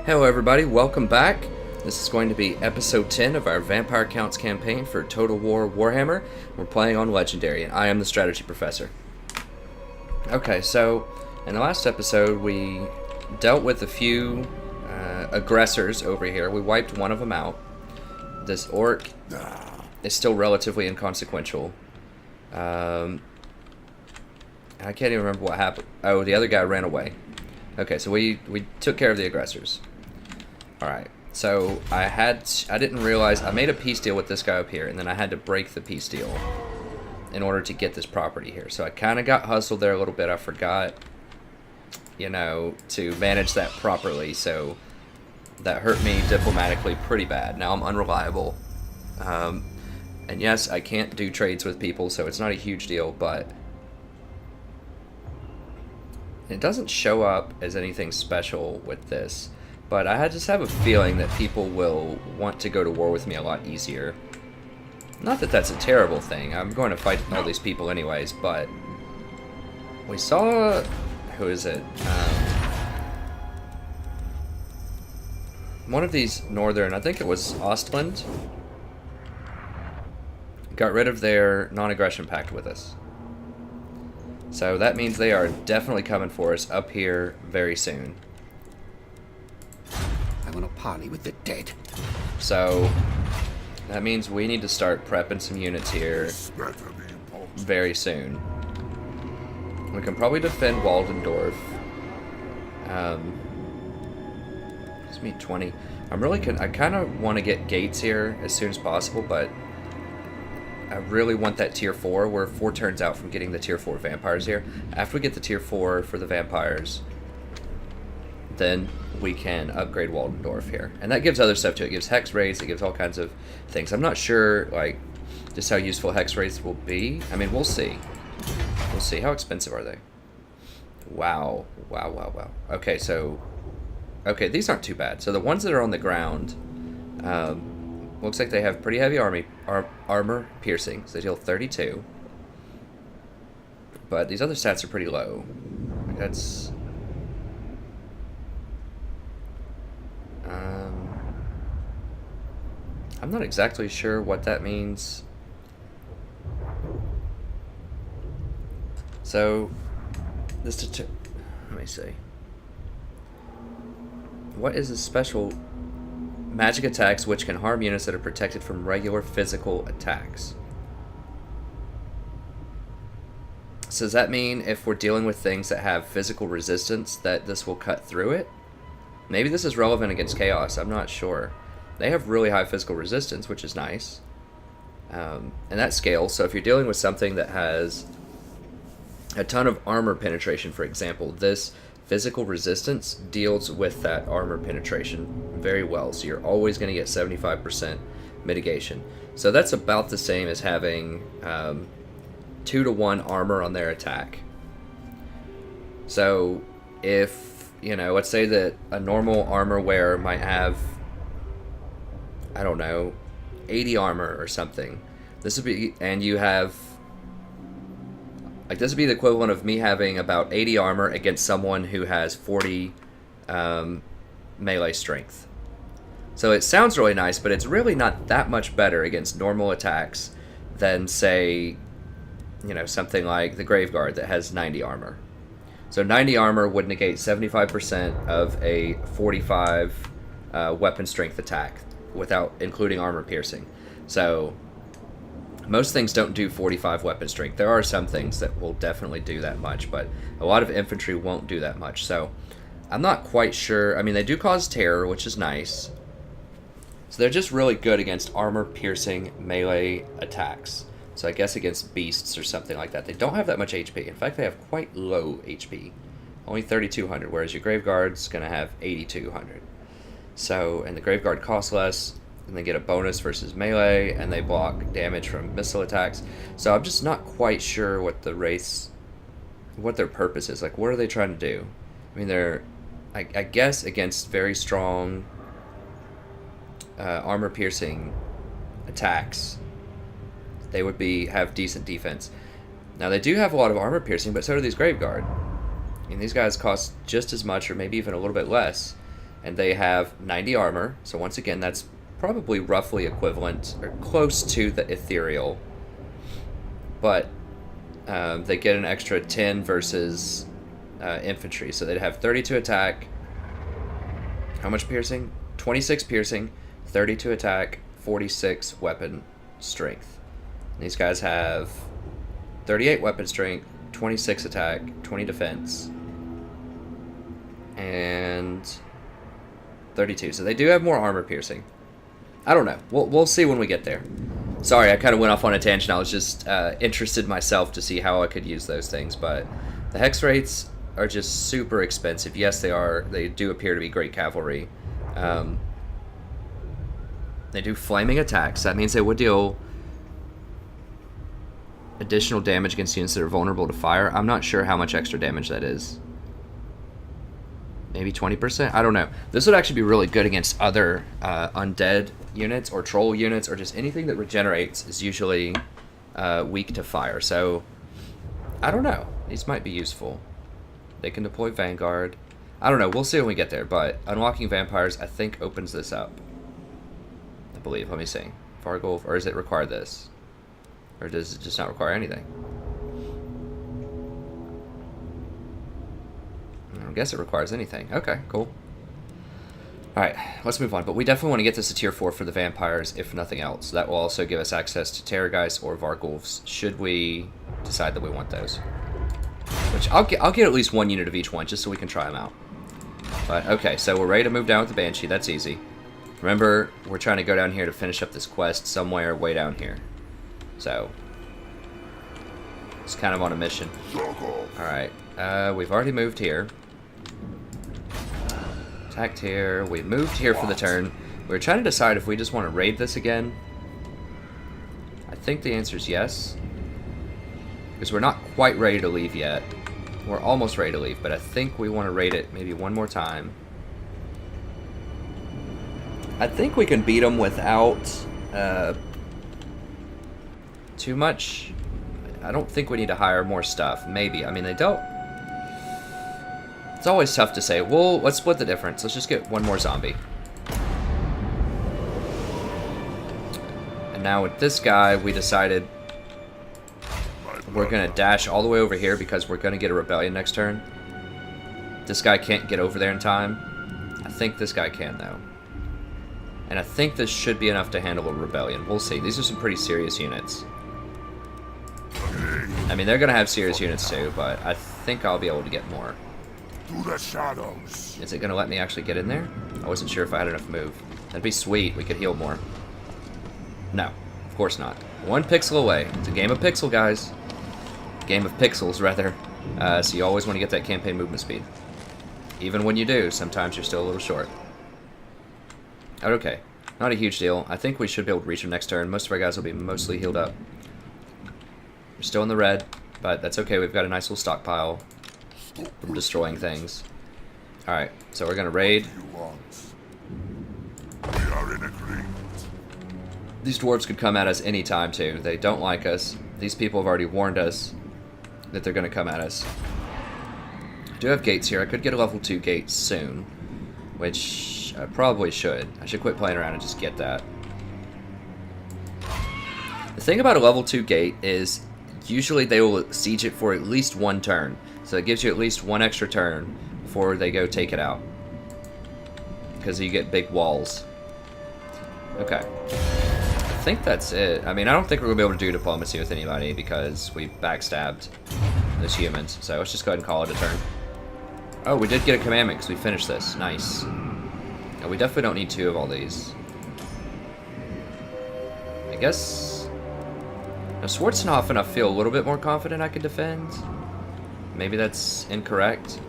Hello everybody, welcome back. This is going to be episode 10 of our Vampire Counts campaign for Total War Warhammer. We're playing on Legendary, and I am the strategy professor. Okay, so in the last episode we dealt with a few aggressors over here. We wiped one of them out. This orc is still relatively inconsequential. I can't even remember what happened. Oh, the other guy ran away. Okay, so we took care of the aggressors. Alright, so I didn't realize, I made a peace deal with this guy up here, and then I had to break the peace deal in order to get this property here. So I kind of got hustled there a little bit. I forgot, to manage that properly, so that hurt me diplomatically pretty bad. Now I'm unreliable. And yes, I can't do trades with people, so it's not a huge deal, but it doesn't show up as anything special with this. But I just have a feeling that people will want to go to war with me a lot easier. Not that that's a terrible thing. I'm going to fight all these people anyways, but we saw... Who is it? One of these northern, I think it was Ostland, got rid of their non-aggression pact with us. So that means they are definitely coming for us up here very soon. I want to parley with the dead. So that means we need to start prepping some units here very soon. We can probably defend Waldendorf. Let's meet 20. I kind of want to get gates here as soon as possible, but I really want that tier 4. We're 4 turns out from getting the tier 4 vampires here. After we get the tier 4 for the vampires, then we can upgrade Waldendorf here. And that gives other stuff too. It gives hex rates, it gives all kinds of things. I'm not sure, just how useful hex rates will be. I mean, we'll see. We'll see. How expensive are they? Wow. Wow. Okay, so... Okay, these aren't too bad. So the ones that are on the ground, looks like they have pretty heavy armor piercing. So they deal 32. But these other stats are pretty low. That's... I'm not exactly sure what that means. So, let me see. What is a special magic attacks which can harm units that are protected from regular physical attacks? So does that mean if we're dealing with things that have physical resistance that this will cut through it? Maybe this is relevant against Chaos, I'm not sure. They have really high physical resistance, which is nice. And that scales, so if you're dealing with something that has a ton of armor penetration, for example, this physical resistance deals with that armor penetration very well. So you're always going to get 75% mitigation. So that's about the same as having 2-to-1 armor on their attack. So if, let's say that a normal armor wearer might have, I don't know, 80 armor or something. This would be, and you have, this would be the equivalent of me having about 80 armor against someone who has 40 melee strength. So it sounds really nice, but it's really not that much better against normal attacks than, say, something like the Graveguard that has 90 armor. So 90 armor would negate 75% of a 45 weapon strength attack without including armor piercing. So most things don't do 45 weapon strength. There are some things that will definitely do that much, but a lot of infantry won't do that much. So I'm not quite sure. I mean, they do cause terror, which is nice. So they're just really good against armor piercing melee attacks. So I guess against beasts or something like that. They don't have that much HP. In fact, they have quite low HP. Only 3,200, whereas your Graveguard's going to have 8,200. So, and the Graveguard costs less, and they get a bonus versus melee, and they block damage from missile attacks. So I'm just not quite sure what the race, what their purpose is. What are they trying to do? I mean, they're, I guess, against very strong armor-piercing attacks, they would have decent defense. Now, they do have a lot of armor-piercing, but so do these Graveguard. I mean, these guys cost just as much, or maybe even a little bit less, and they have 90 armor. So once again, that's probably roughly equivalent or close to the ethereal. But they get an extra 10 versus infantry. So they'd have 32 attack. How much piercing? 26 piercing, 32 attack, 46 weapon strength. And these guys have 38 weapon strength, 26 attack, 20 defense, and 32. So they do have more armor piercing. I don't know. We'll see when we get there. Sorry, I kind of went off on a tangent. I was just interested myself to see how I could use those things. But the hex rates are just super expensive. Yes, they are. They do appear to be great cavalry. They do flaming attacks. That means they would deal additional damage against units that are vulnerable to fire. I'm not sure how much extra damage that is. Maybe 20%? I don't know. This would actually be really good against other undead units or troll units or just anything that regenerates is usually weak to fire. So, I don't know. These might be useful. They can deploy Vanguard. I don't know. We'll see when we get there. But unlocking vampires, I think, opens this up. I believe. Let me see. Vargolf, or does it require this? Or does it just not require anything? I guess it requires anything. Okay, cool. Alright, let's move on. But we definitely want to get this to tier 4 for the vampires, if nothing else. That will also give us access to Terrorgeist or Vargolfs, should we decide that we want those. Which, I'll get at least one unit of each one, just so we can try them out. But, okay, so we're ready to move down with the Banshee. That's easy. Remember, we're trying to go down here to finish up this quest somewhere way down here. So, it's kind of on a mission. Alright, we've already moved here. Attacked here. We moved here for the turn. We were trying to decide if we just want to raid this again. I think the answer is yes. Because we're not quite ready to leave yet. We're almost ready to leave, but I think we want to raid it maybe one more time. I think we can beat them without too much. I don't think we need to hire more stuff. Maybe. I mean, they don't. It's always tough to say. Well, let's split the difference. Let's just get one more zombie. And now with this guy, we decided we're going to dash all the way over here because we're going to get a rebellion next turn. This guy can't get over there in time. I think this guy can, though. And I think this should be enough to handle a rebellion. We'll see. These are some pretty serious units. I mean, they're going to have serious units too, but I think I'll be able to get more. To the shadows. Is it going to let me actually get in there? I wasn't sure if I had enough move. That'd be sweet. We could heal more. No, of course not. One pixel away. It's a game of pixel, guys. Game of pixels, rather. So you always want to get that campaign movement speed. Even when you do, sometimes you're still a little short. Okay. Not a huge deal. I think we should be able to reach him next turn. Most of our guys will be mostly healed up. We're still in the red, but that's okay. We've got a nice little stockpile from destroying things. Alright, so we're going to raid. We are in agreement. These dwarves could come at us anytime, too. They don't like us. These people have already warned us that they're going to come at us. I do have gates here. I could get a level 2 gate soon, which I probably should. I should quit playing around and just get that. The thing about a level 2 gate is usually they will siege it for at least one turn. So it gives you at least one extra turn before they go take it out. Because you get big walls. Okay. I think that's it. I mean, I don't think we're going to be able to do diplomacy with anybody because we backstabbed those humans. So let's just go ahead and call it a turn. Oh, we did get a commandment because we finished this. Nice. And we definitely don't need 2 of all these. I guess... Now, Swartzhafen, I feel a little bit more confident I can defend. Maybe that's incorrect.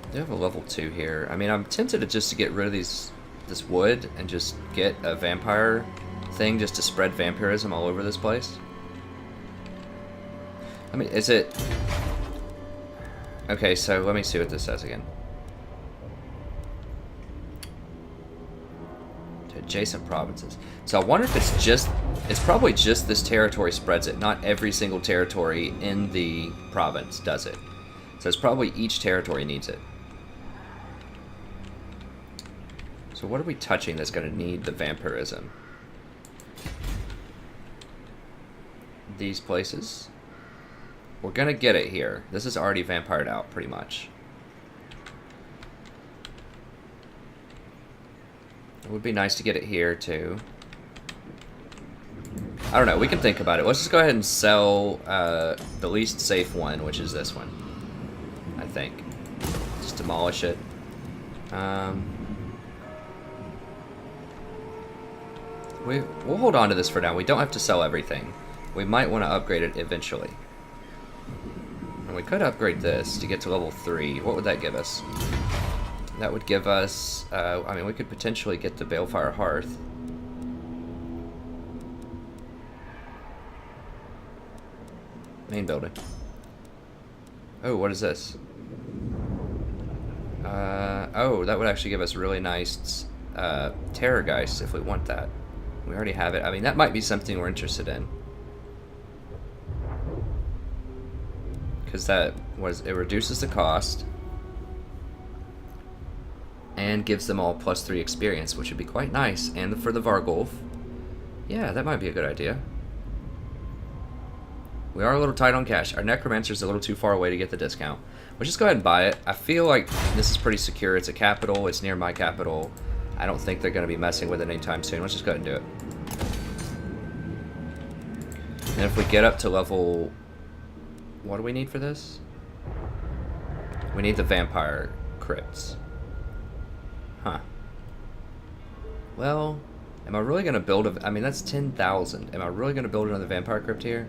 I do have a level 2 here. I mean, I'm tempted to just to get rid of this wood and just get a vampire thing just to spread vampirism all over this place. I mean, is it... Okay, so let me see what this says again. To adjacent provinces. So I wonder if it's just... It's probably just this territory spreads it. Not every single territory in the province does it. So it's probably each territory needs it. So what are we touching that's going to need the vampirism? These places. We're going to get it here. This is already vampired out, pretty much. It would be nice to get it here, too. I don't know. We can think about it. Let's just go ahead and sell the least safe one, which is this one. I think. Just demolish it. We'll hold on to this for now. We don't have to sell everything. We might want to upgrade it eventually. And we could upgrade this to get to level 3. What would that give us? That would give us... I mean, we could potentially get the Balefire Hearth. Main building. Oh, what is this? Oh, that would actually give us really nice Terrorgeist if we want that. We already have it. I mean, that might be something we're interested in. Because it reduces the cost and gives them all +3 experience, which would be quite nice. And for the Vargulf, yeah, that might be a good idea. We are a little tight on cash. Our Necromancer's a little too far away to get the discount. We'll just go ahead and buy it. I feel like this is pretty secure. It's a capital. It's near my capital. I don't think they're going to be messing with it anytime soon. Let's just go ahead and do it. And if we get up to level... What do we need for this? We need the Vampire Crypts. Huh. Well, am I really going to build a... I mean, that's 10,000. Am I really going to build another Vampire Crypt here?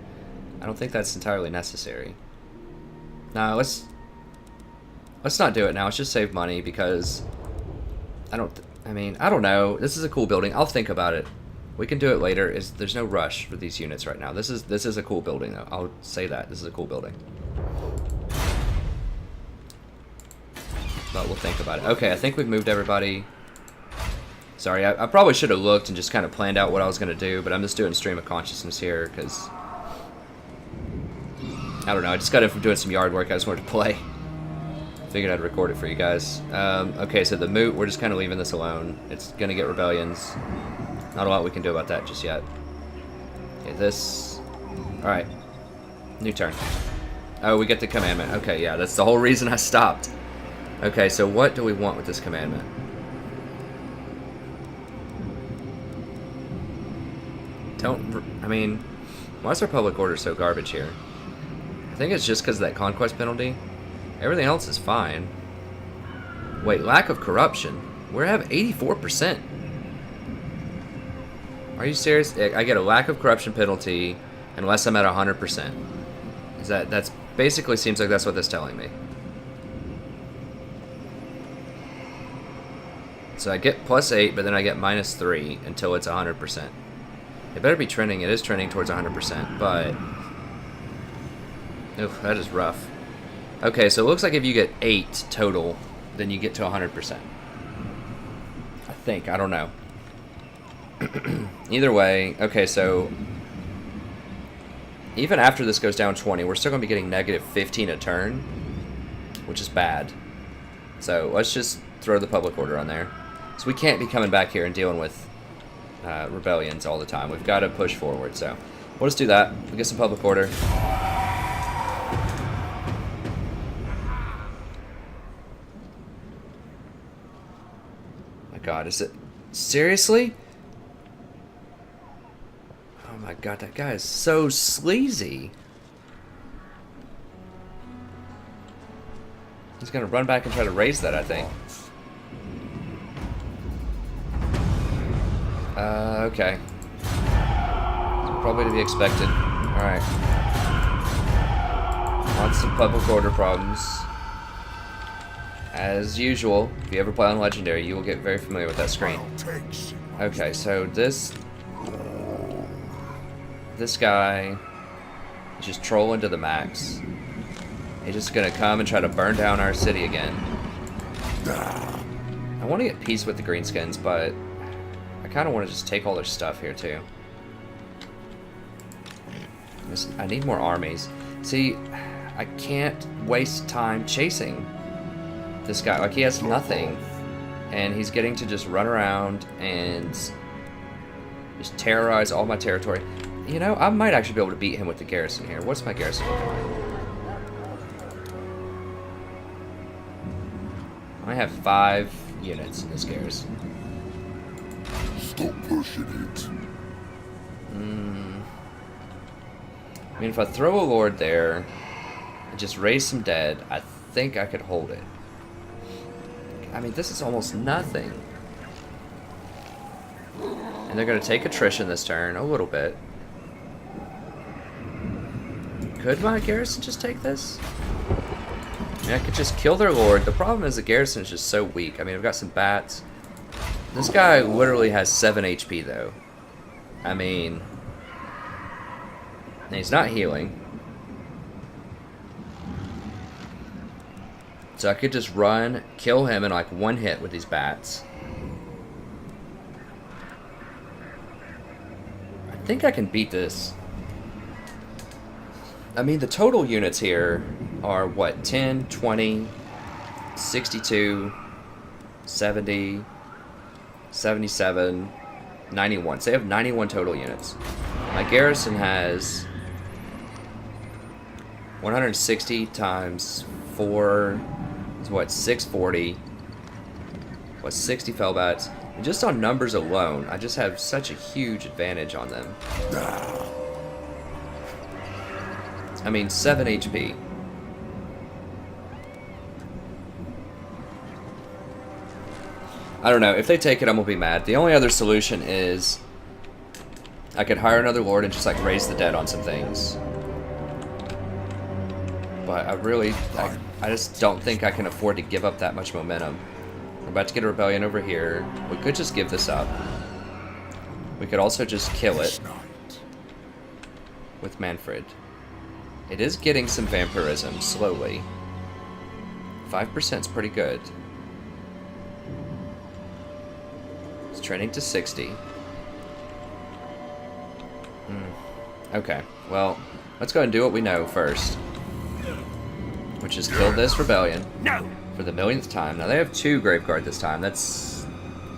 I don't think that's entirely necessary. Nah, let's not do it now. Let's just save money because I don't know. This is a cool building. I'll think about it. We can do it later. There's no rush for these units right now. This is a cool building though. I'll say that. This is a cool building. But we'll think about it. Okay, I think we've moved everybody. Sorry, I probably should have looked and just kind of planned out what I was going to do, but I'm just doing stream of consciousness here because I don't know, I just got in from doing some yard work. I just wanted to play. Figured I'd record it for you guys. Okay, so the moot, we're just kind of leaving this alone. It's going to get rebellions. Not a lot we can do about that just yet. Okay, this... Alright. New turn. Oh, we get the commandment. Okay, yeah, that's the whole reason I stopped. Okay, so what do we want with this commandment? I mean, why is our public order so garbage here? I think it's just because of that conquest penalty. Everything else is fine. Wait, lack of corruption. We have 84%. Are you serious? I get a lack of corruption penalty unless I'm at 100%. That's basically seems like that's what that's telling me. So I get +8, but then I get -3 until it's 100%. It better be trending. It is trending towards 100%, but... Oof, that is rough. Okay, so it looks like if you get 8 total, then you get to 100%. I think. I don't know. Either way, okay, so... Even after this goes down 20, we're still going to be getting -15 a turn, which is bad. So let's just throw the public order on there. So we can't be coming back here and dealing with rebellions all the time. We've got to push forward, so we'll just do that. We'll get some public order. My god, is it... Seriously? Oh my god, that guy is so sleazy. He's gonna run back and try to raise that, I think. Okay. Probably to be expected. Alright. Lots of public order problems. As usual, if you ever play on Legendary, you will get very familiar with that screen. Okay, so this guy is just trolling to the max. He's just gonna come and try to burn down our city again. I want to get peace with the greenskins, but I kind of want to just take all their stuff here too. I need more armies. See, I can't waste time chasing this guy. Like, he has nothing. And he's getting to just run around and just terrorize all my territory. You know, I might actually be able to beat him with the garrison here. What's my garrison looking like? I have 5 units in this garrison. Stop pushing it. I mean, if I throw a lord there and just raise some dead, I think I could hold it. I mean, this is almost nothing. And they're going to take attrition this turn, a little bit. Could my garrison just take this? I mean, I could just kill their lord. The problem is the garrison is just so weak. I mean, I've got some bats. This guy literally has 7 HP, though. I mean... And he's not healing. So I could just run, kill him in like 1 hit with these bats. I think I can beat this. I mean, the total units here are what? 10, 20, 62, 70, 77, 91. So they have 91 total units. My garrison has 160 times 4 is what? 640. What? 60 fellbats. And just on numbers alone, I just have such a huge advantage on them. I mean, 7 HP. I don't know. If they take it, I'm going to be mad. The only other solution is I could hire another lord and just, like, raise the dead on some things. But I just don't think I can afford to give up that much momentum. We're about to get a rebellion over here. We could just give this up. We could also just kill it with Manfred. It is getting some vampirism, slowly. 5% is pretty good. It's trending to 60. Okay, well, let's go ahead and do what we know first. Which is kill this rebellion for the millionth time. Now, they have 2 Graveguard this time. That's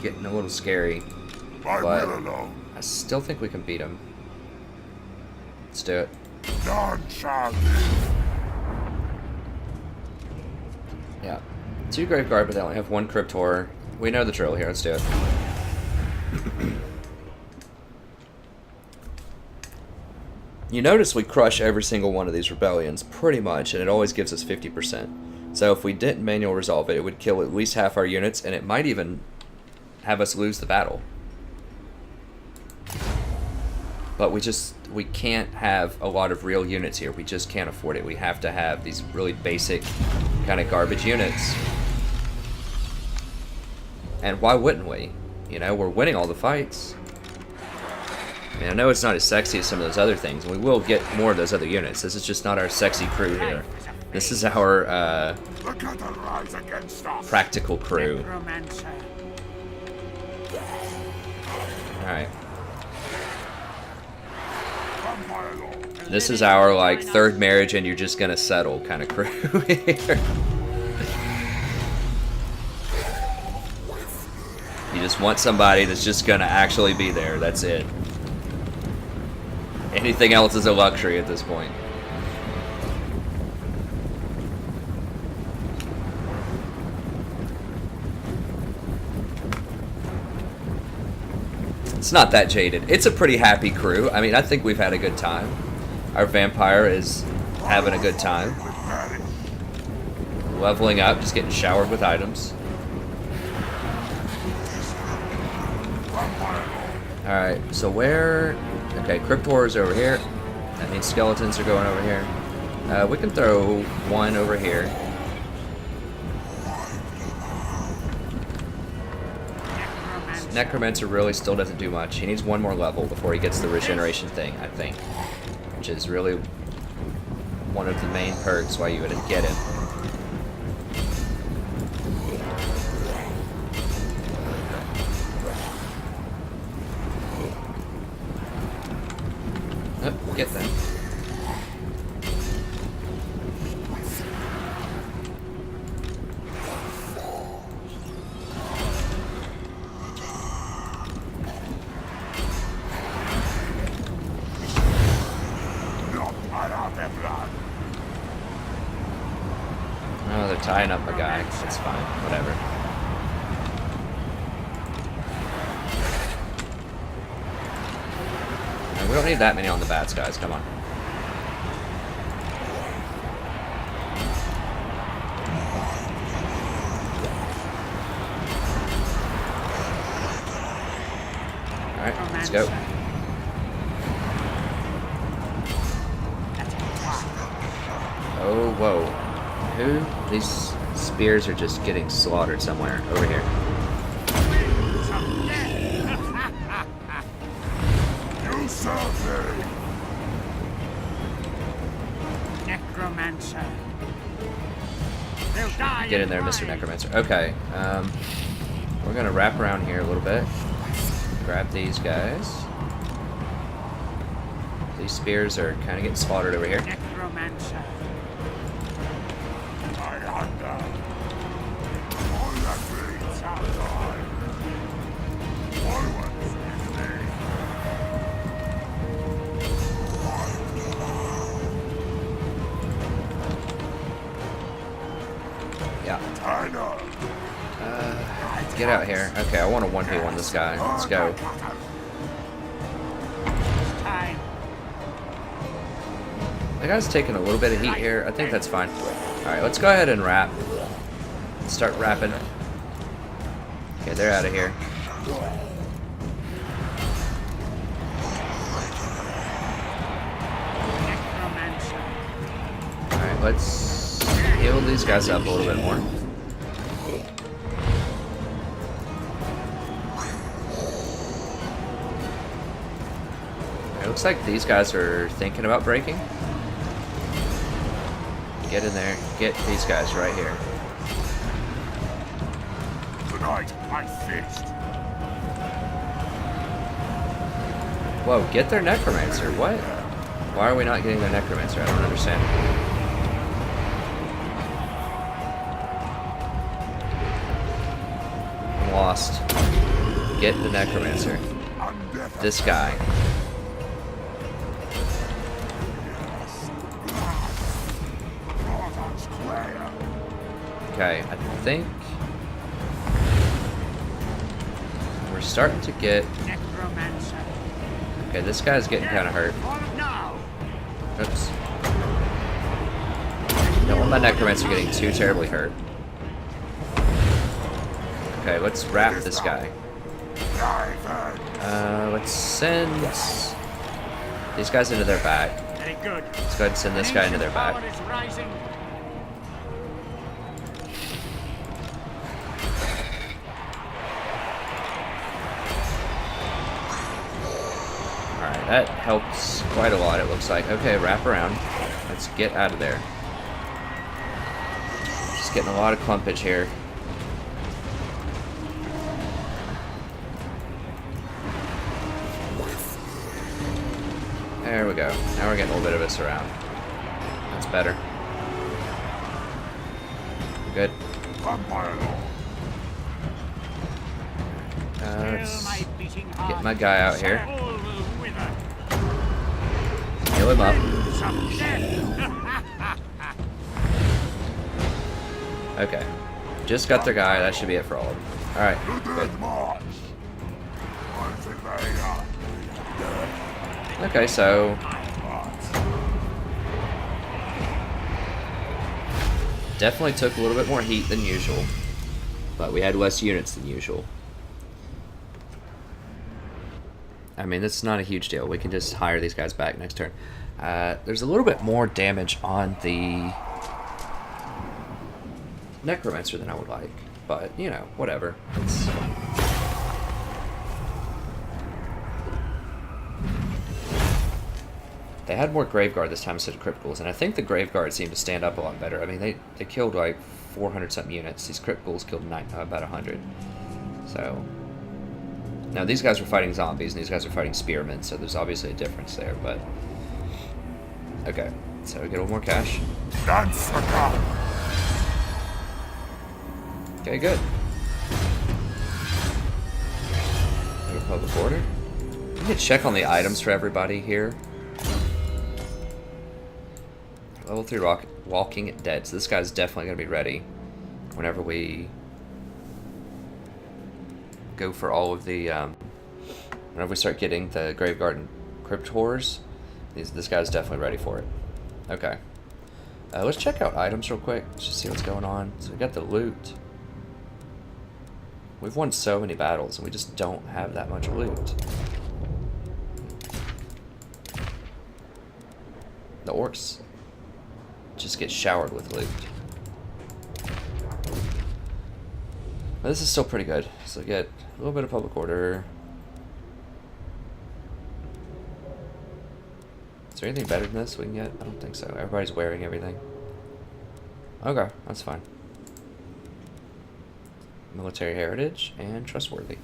getting a little scary. But I still think we can beat them. Let's do it. Yeah. 2 Graveguard, but they only have 1 Cryptor. We know the drill here. Let's do it. You notice we crush every single one of these rebellions, pretty much, and it always gives us 50%. So if we didn't manual resolve it, it would kill at least half our units, and it might even have us lose the battle. But we can't have a lot of real units here. We just can't afford it. We have to have these really basic kind of garbage units. And why wouldn't we? You know, we're winning all the fights. I mean, I know it's not as sexy as some of those other things, and we will get more of those other units. This is just not our sexy crew here. This is our practical crew. Alright. This is our, like, 3rd marriage and you're just gonna settle kind of crew here. You just want somebody that's just gonna actually be there. That's it. Anything else is a luxury at this point. It's not that jaded. It's a pretty happy crew. I mean, I think we've had a good time. Our vampire is having a good time. Leveling up, just getting showered with items. Alright, so where... Okay, Cryptor is over here. That means skeletons are going over here. We can throw 1 over here. Necromancer really still doesn't do much. He needs 1 more level before he gets the regeneration thing, I think. Which is really one of the main perks why you would get him. Oh, get them. they're tying up a guy. It's fine. Whatever. And we don't need that many on the bats, guys. Come on. Alright, let's go. Oh, whoa. Who? These spears are just getting slaughtered somewhere. Over here. You serve me. Necromancer. They'll die. Get in there, Mr. Necromancer. Okay. We're gonna wrap around here a little bit. Grab these guys. These spears are kind of getting slaughtered over here. Necromancer. I hunger. All that breeds outside. Forwards with me. Yeah. I know. Get out here. Okay, I want to 1v1 this guy. Let's go. Time. The guy's taking a little bit of heat here. I think that's fine. Alright, let's go ahead and wrap. Let's start wrapping. Okay, they're out of here. Necromancer. Alright, let's heal these guys up a little bit more. It looks like these guys are thinking about breaking. Get in there. Get these guys right here. Tonight I feast. Whoa, get their Necromancer. What? Why are we not getting their Necromancer? I don't understand. I'm lost. Get the Necromancer. This guy. Okay, I think we're starting to get... Necromancer. Okay, this guy's getting kind of hurt. No. Oops. Don't want my Necromancer getting too terribly hurt. Okay, let's wrap this guy. Let's send these guys into their back. Very good. Let's go ahead and send this guy into their back. Power is rising. Alright, that helps quite a lot, it looks like. Okay, wrap around. Let's get out of there. Just getting a lot of clumpage here. There we go. Now we're getting a little bit of a surround. That's better. Good. Let's get my guy out here. Heal him up. Okay. Just got their guy. That should be it for all of them. Alright. Good. Okay, so... definitely took a little bit more heat than usual. But we had less units than usual. I mean, it's not a huge deal. We can just hire these guys back next turn. There's a little bit more damage on the Necromancer than I would like. But, you know, whatever. It's... They had more Graveguard this time instead of Crypticals, and I think the Graveguard seemed to stand up a lot better. I mean, they killed like 400-something units. These Crypticals killed about 100. So... Now, these guys were fighting zombies, and these guys are fighting spearmen, so there's obviously a difference there, but... Okay, so we get a little more cash. Okay, good. Public order. We can check on the items for everybody here. Level 3 Walking Dead. So this guy's definitely going to be ready whenever we go for all of the... whenever we start getting the Graveguard and Crypt Horrors, this guy's definitely ready for it. Okay. Let's check out items real quick. Let's just see what's going on. So we got the loot. We've won so many battles, and we just don't have that much loot. The orcs just get showered with loot. But this is still pretty good. So we get a little bit of public order. Is there anything better than this we can get? I don't think so. Everybody's wearing everything. Okay, that's fine. Military heritage and trustworthy.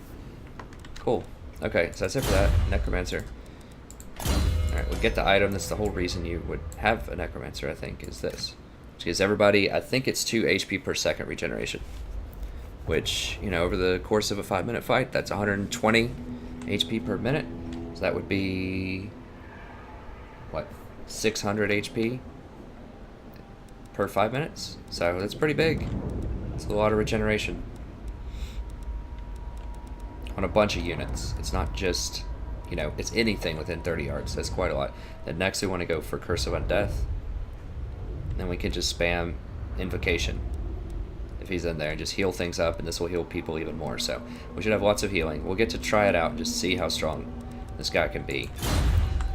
Cool. Okay, so that's it for that. Necromancer. Alright, we'll get the item. That's the whole reason you would have a Necromancer, I think, is this. Which gives everybody, I think it's 2 HP per second regeneration. Which, you know, over the course of a 5-minute fight, that's 120 HP per minute. So that would be... what, 600 HP per 5 minutes? So that's pretty big. It's a lot of regeneration. On a bunch of units. It's not just, you know, it's anything within 30 yards. That's quite a lot. Then next we want to go for Curse of Undeath. Then we can just spam Invocation if he's in there and just heal things up, and this will heal people even more. So we should have lots of healing. We'll get to try it out and just see how strong this guy can be.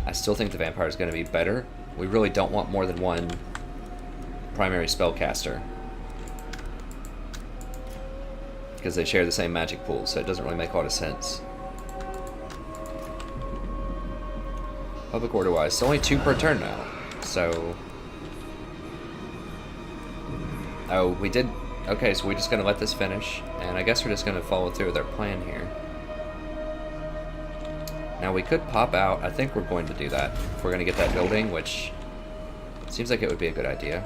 I still think the vampire is going to be better. We really don't want more than one primary spellcaster, because they share the same magic pool, so it doesn't really make a lot of sense. Public order wise, it's only 2 per turn now, so... oh, we did... okay, so we're just going to let this finish, and I guess we're just going to follow through with our plan here. Now we could pop out. I think we're going to do that if we're going to get that building, which seems like it would be a good idea.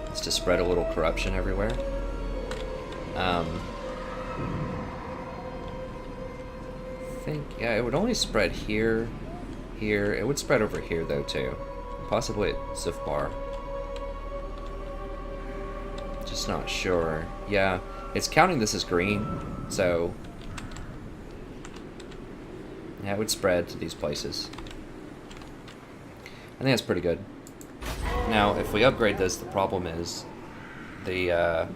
It's to spread a little corruption everywhere. I think, yeah, it would only spread here, here. It would spread over here though too. Possibly at Sifbar. Just not sure. Yeah, it's counting this as green, so... yeah, it would spread to these places. I think that's pretty good. Now, if we upgrade this, the problem is the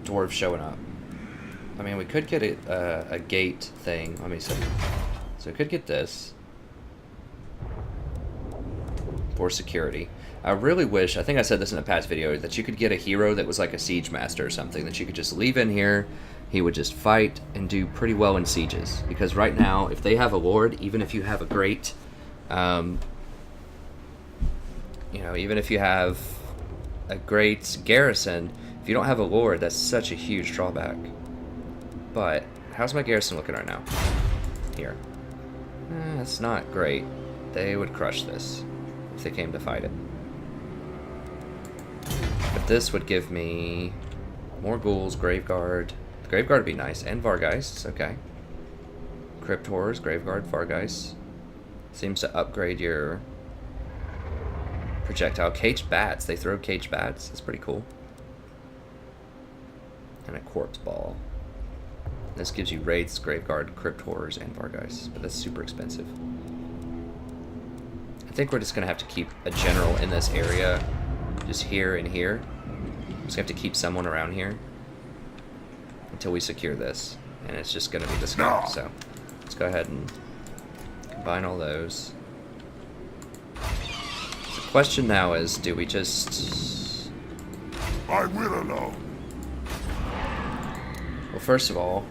dwarves showing up. I mean, we could get a gate thing. Let me see. So we could get this for security. I really wish, I think I said this in a past video, that you could get a hero that was like a siege master or something, that you could just leave in here. He would just fight and do pretty well in sieges. Because right now, if they have a lord, even if you have a great, you know, even if you have a great garrison, if you don't have a lord, that's such a huge drawback. But how's my garrison looking right now? Here. That's not great. They would crush this if they came to fight it. But this would give me more ghouls, Graveguard. The Graveguard would be nice, and Vargeists, okay. Crypt Horrors, Graveguard, Vargeists. Seems to upgrade your projectile. Caged Bats, they throw Caged Bats, that's pretty cool. And a Corpse Ball. This gives you Wraiths, Graveguard, Crypt Horrors, and Vargeists, but that's super expensive. I think we're just going to have to keep a general in this area, just here and here. Just have to keep someone around here until we secure this, and it's just going to be this guy. So let's go ahead and combine all those. The question now is, do we just... I will alone. Well, first of all,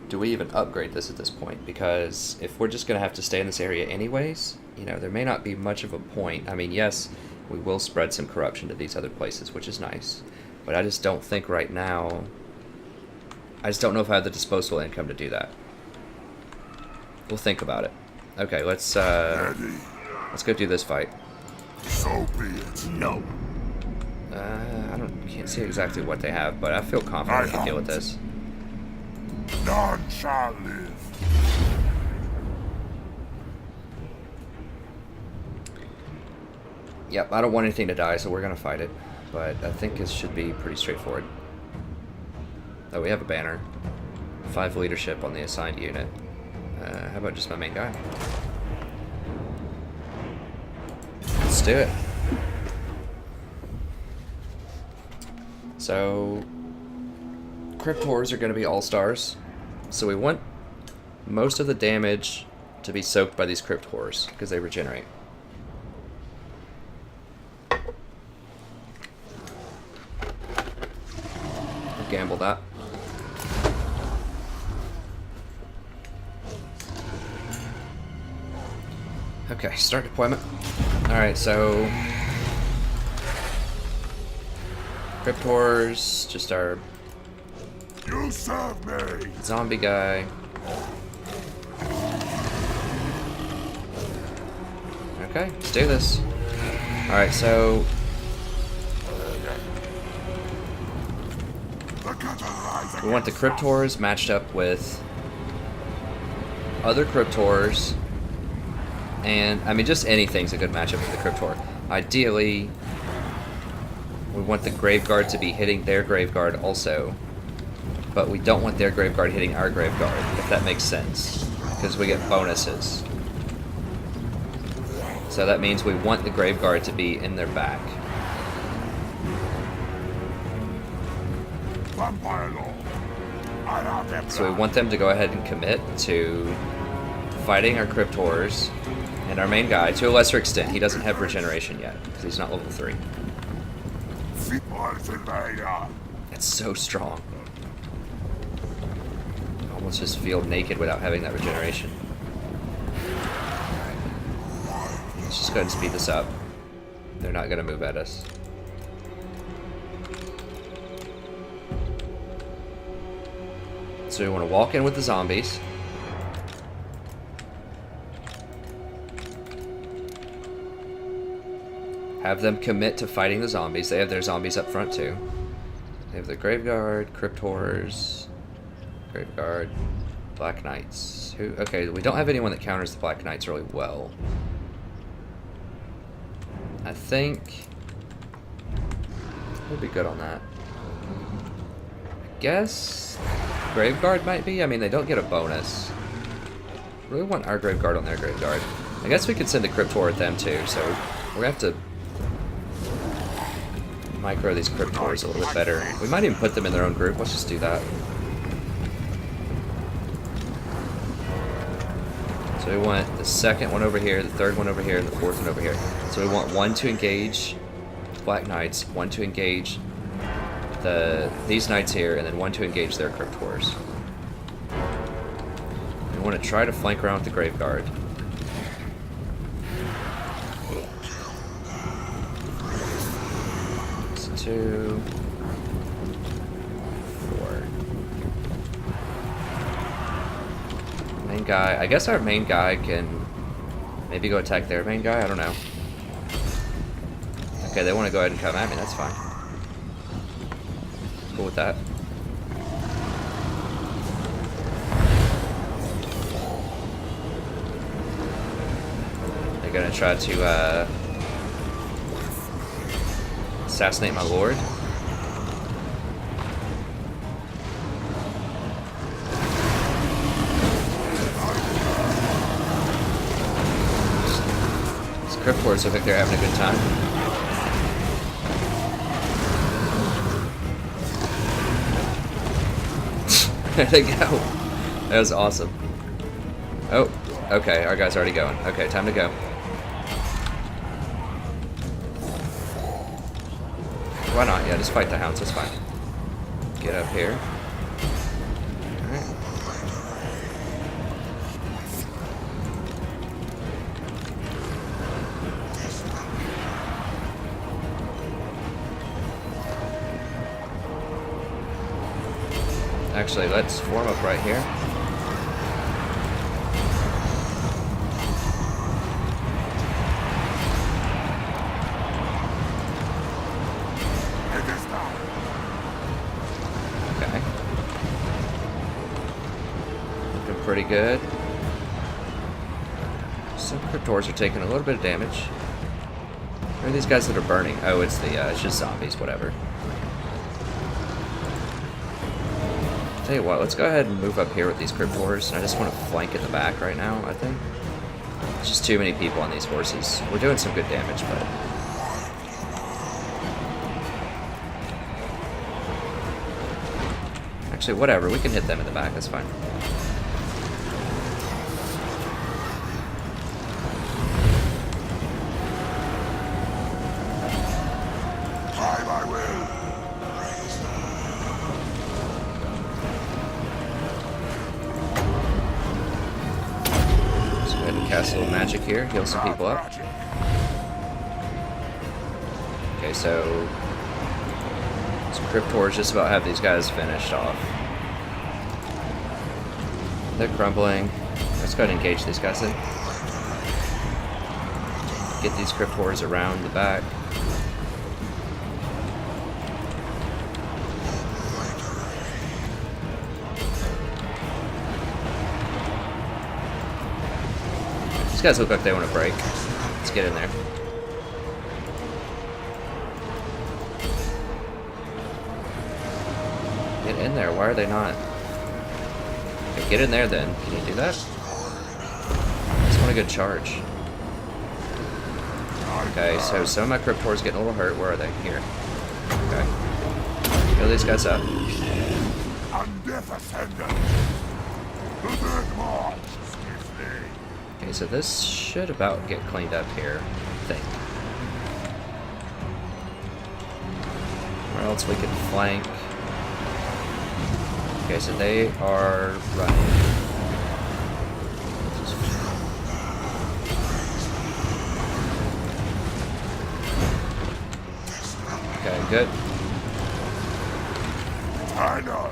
do we even upgrade this at this point? Because if we're just going to have to stay in this area anyways, you know, there may not be much of a point. I mean, yes, we will spread some corruption to these other places, which is nice. But I just don't think right now... I just don't know if I have the disposable income to do that. We'll think about it. Okay, let's go do this fight. So be it. No. Can't see exactly what they have, but I feel confident we can deal with this. None shall live. Yep, I don't want anything to die, so we're gonna fight it. But I think it should be pretty straightforward. Oh, we have a banner. 5 leadership on the assigned unit. How about just my main guy? Let's do it. So, Cryptors are going to be all-stars. So we want most of the damage to be soaked by these Cryptors, because they regenerate. I'll gamble that. Okay, start deployment. Alright, so Cryptors, just our You serve me. zombie guy. Okay, let's do this. Alright, so we want the Cryptors matched up with other Cryptors. And, I mean, just anything's a good matchup for the Cryptor. Ideally, we want the Graveguard to be hitting their Graveguard also. But we don't want their Graveguard hitting our Graveguard, if that makes sense. Because we get bonuses. So that means we want the Graveguard to be in their back. Vampire law. I have them. So we want them to go ahead and commit to fighting our Cryptors and our main guy, to a lesser extent. He doesn't have regeneration yet, because he's not level 3. It's so strong. I almost just feel naked without having that regeneration. Alright. Let's just go ahead and speed this up. They're not going to move at us. So we want to walk in with the zombies. Have them commit to fighting the zombies. They have their zombies up front too. They have the Graveguard, Cryptors, Graveguard, Black Knights. Who? Okay, we don't have anyone that counters the Black Knights really well. I think we'll be good on that. I guess Graveguard might be. I mean, they don't get a bonus. Really want our Graveguard on their Graveguard. I guess we could send a Cryptor at them too. So we're gonna have to micro these Cryptors a little bit better. We might even put them in their own group. Let's just do that. So we want the second one over here, the third one over here, and the fourth one over here. So we want one to engage Black Knights, one to engage these Knights here, and then one to engage their Cryptors. We want to try to flank around with the Graveguard. That's 2, 4. Main guy. I guess our main guy can maybe go attack their main guy. I don't know. Okay, they want to go ahead and come at me. That's fine. Cool with that. They're gonna try to assassinate my lord. These Cryptors look like they're having a good time. There they go. That was awesome. Oh, okay, our guy's already going. Okay, time to go. Why not? Yeah, just fight the hounds, that's fine. Get up here. Alright. Actually, let's form up right here. Okay. Looking pretty good. Some Cryptors are taking a little bit of damage. Where are these guys that are burning? Oh, it's just zombies, whatever. Tell you what, let's go ahead and move up here with these crypt horrors. I just want to flank in the back right now, I think. There's just too many people on these horses. We're doing some good damage, but... Actually, whatever, we can hit them in the back, that's fine. Cast a little magic here, heal some people up. Okay, so some crypt horrors just about have these guys finished off. They're crumbling. Let's go ahead and engage these guys in. Get these crypt horrors around the back. These guys look like they want to break. Let's get in there. Get in there. Why are they not? Okay, get in there then. Can you do that? I just want a good charge. Okay, so some of my crypt horrors getting a little hurt. Where are they? Here. Okay. Heal these guys up. Okay, so this should about get cleaned up here, I think. Where else we can flank? Okay, so they are running. Okay, good. I know.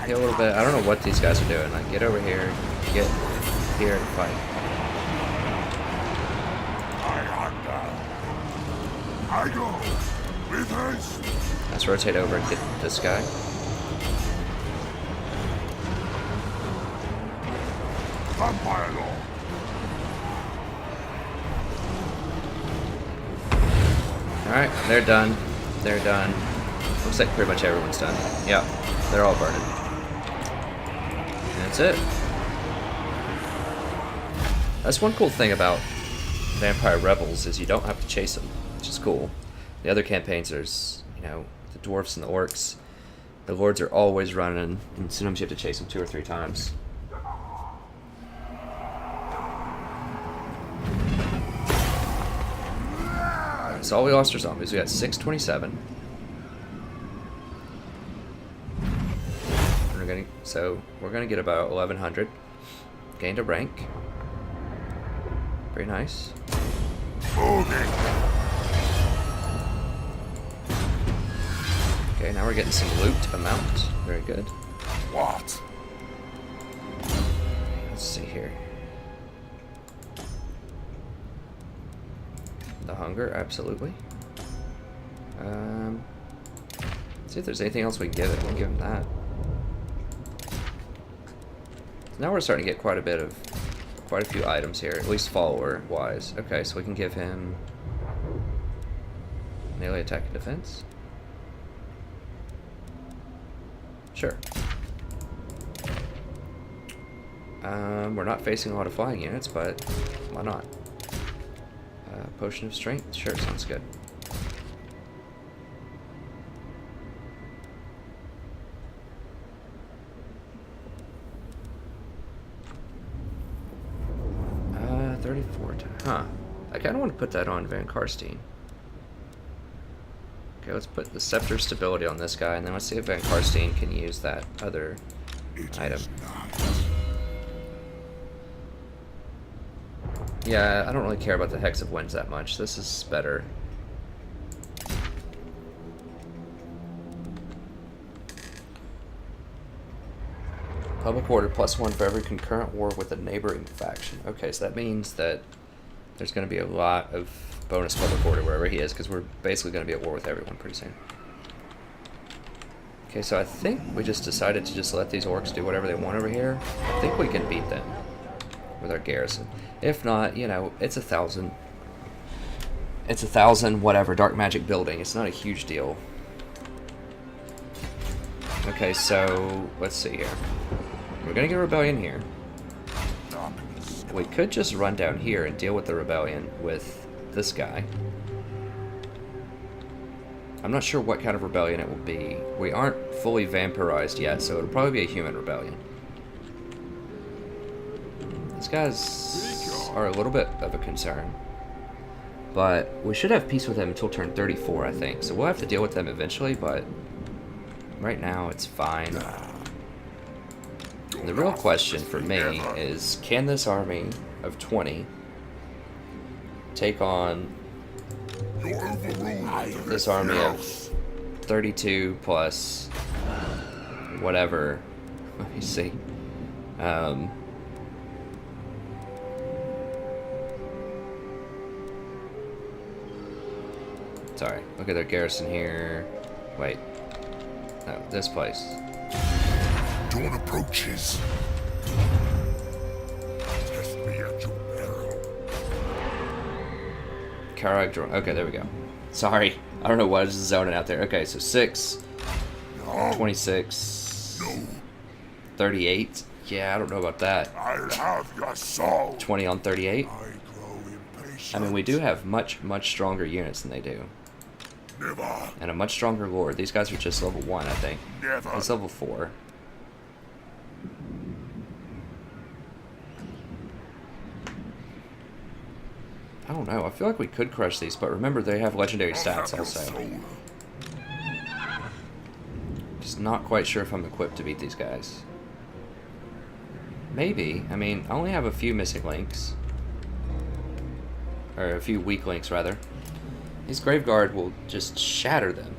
Get a little bit. I don't know what these guys are doing. Like, get over here, get here and fight. I go with haste. Let's rotate over and get this guy. Vampire law. Alright, they're done. They're done. Looks like pretty much everyone's done. Yep, they're all burning. And that's it. That's one cool thing about Vampire Rebels is you don't have to chase them, which is cool. The other campaigns, there's, you know, the dwarves and the orcs. The lords are always running, and sometimes you have to chase them 2 or 3 times. So all we lost are zombies. We got 627. We're gonna get about 1100. Gained a rank. Very nice. Okay, now we're getting some loot amount. Very good. What? Let's see here. The hunger, absolutely. Let's see if there's anything else we can give it. We'll give him that. Now we're starting to get quite a few items here, at least follower-wise. Okay, so we can give him melee attack and defense. Sure. We're not facing a lot of flying units, but why not? Potion of strength? Sure, sounds good. Huh. I kind of want to put that on Van Karstein. Okay, let's put the Scepter Stability on this guy, and then let's see if Van Karstein can use that other item. Yeah, I don't really care about the Hex of Winds that much. This is better. Public order +1 for every concurrent war with a neighboring faction. Okay, so that means that there's going to be a lot of bonus public order wherever he is, because we're basically going to be at war with everyone pretty soon. Okay, so I think we just decided to just let these orcs do whatever they want over here. I think we can beat them with our garrison. If not, you know, it's 1,000. It's 1,000 whatever dark magic building. It's not a huge deal. Okay, so let's see here. We're gonna get a rebellion here. We could just run down here and deal with the rebellion with this guy. I'm not sure what kind of rebellion it will be. We aren't fully vampirized yet, so it'll probably be a human rebellion. These guys are a little bit of a concern. But we should have peace with them until turn 34, I think. So we'll have to deal with them eventually, but right now it's fine. And the real question for me is, can this army of 20 take on this army of 32 plus whatever? Let me see. Sorry, look at their garrison here. Wait. No, this place. Dawn approaches. Test me at your peril. Karag drone. Okay, there we go. Sorry. I don't know what is zoning out there. Okay, so 6, No. 26, No. 38. Yeah, I don't know about that. I'll have your soul. 20 on 38. I grow impatient. I mean, we do have much stronger units than they do. Never. And a much stronger lord. These guys are just level 1, I think. Never. He's level 4. I don't know. I feel like we could crush these, but remember they have legendary I'll have stats your also. soul. Just not quite sure if I'm equipped to beat these guys. Maybe. I mean, I only have a few missing links. Or a few weak links, rather. These Graveguard will just shatter them.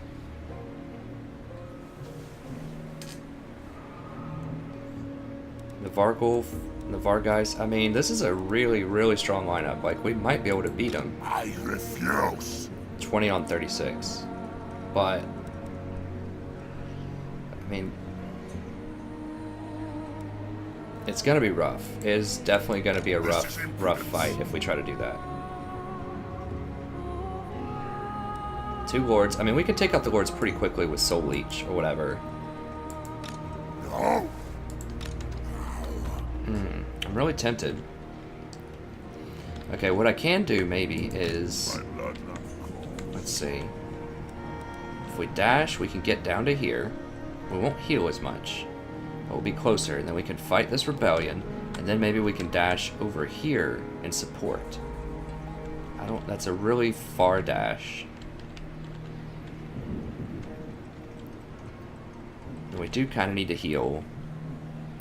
The Vargulf, the Varguys. I mean, this is a really strong lineup. Like, we might be able to beat them. I refuse. 20 on 36. But, I mean, it's going to be rough. It is definitely going to be a rough fight if we try to do that. 2 lords. I mean, we can take out the lords pretty quickly with Soul Leech or whatever. No. I'm really tempted. Okay, what I can do maybe is, My blood not cold. let's see. If we dash, we can get down to here. We won't heal as much. But we'll be closer, and then we can fight this rebellion, and then maybe we can dash over here and support. That's a really far dash. And we do kind of need to heal.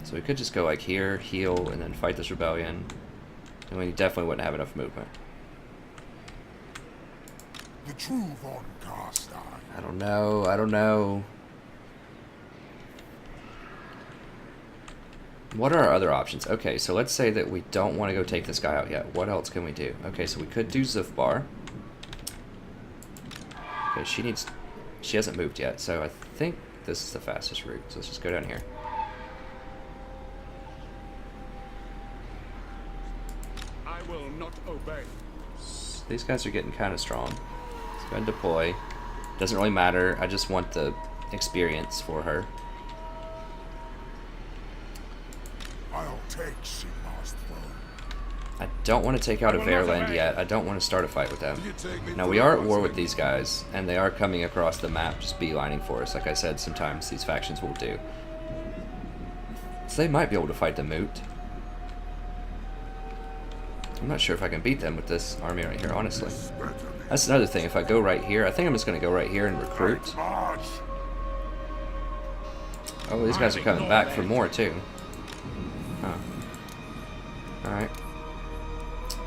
So we could just go like here, heal, and then fight this rebellion. And we definitely wouldn't have enough movement. The true Von Carstein. I don't know. What are our other options? Okay, so let's say that we don't want to go take this guy out yet. What else can we do? Okay, so we could do Zufbar. Okay, she hasn't moved yet, so I think this is the fastest route. So let's just go down here. I will not obey. These guys are getting kind of strong. Let's go ahead and deploy. Doesn't really matter. I just want the experience for her. I'll take Sigmar's throne. I don't want to take out a Verland yet. I don't want to start a fight with them. Now, we are at war with these guys, and they are coming across the map just beelining for us. Like I said, sometimes these factions will do. So they might be able to fight the Moot. I'm not sure if I can beat them with this army right here, honestly. That's another thing. If I go right here, I think I'm just going to go right here and recruit. March. Oh, these guys are coming back for more, too. Huh. Alright.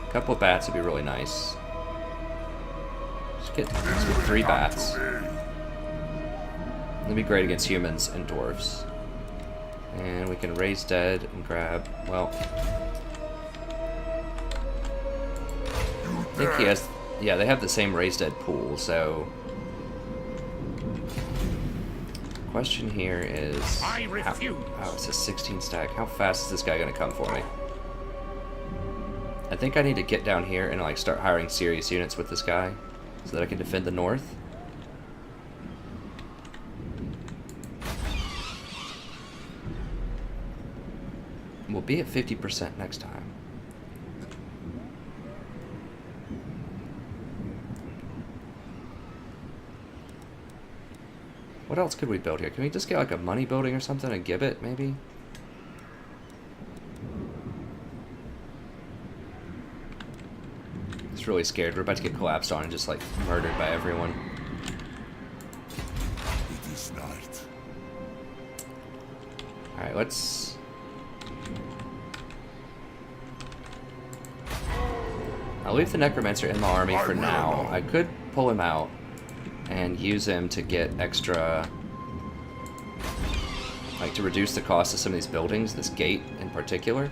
A couple of bats would be really nice. Let's get 3 bats. That'd be great against humans and dwarves. And we can raise dead and grab, well... think he has... Yeah, they have the same raised dead pool, so... Question here is... I refuse. Oh, it's a 16 stack. How fast is this guy going to come for me? I think I need to get down here and like start hiring serious units with this guy so that I can defend the north. We'll be at 50% next time. What else could we build here? Can we just get like a money building or something, a gibbet maybe? It's really scared. We're about to get collapsed on and just like murdered by everyone. It is night. Alright, let's... I'll leave the Necromancer in my army for now. I could pull him out and use him to get extra... like to reduce the cost of some of these buildings, this gate in particular.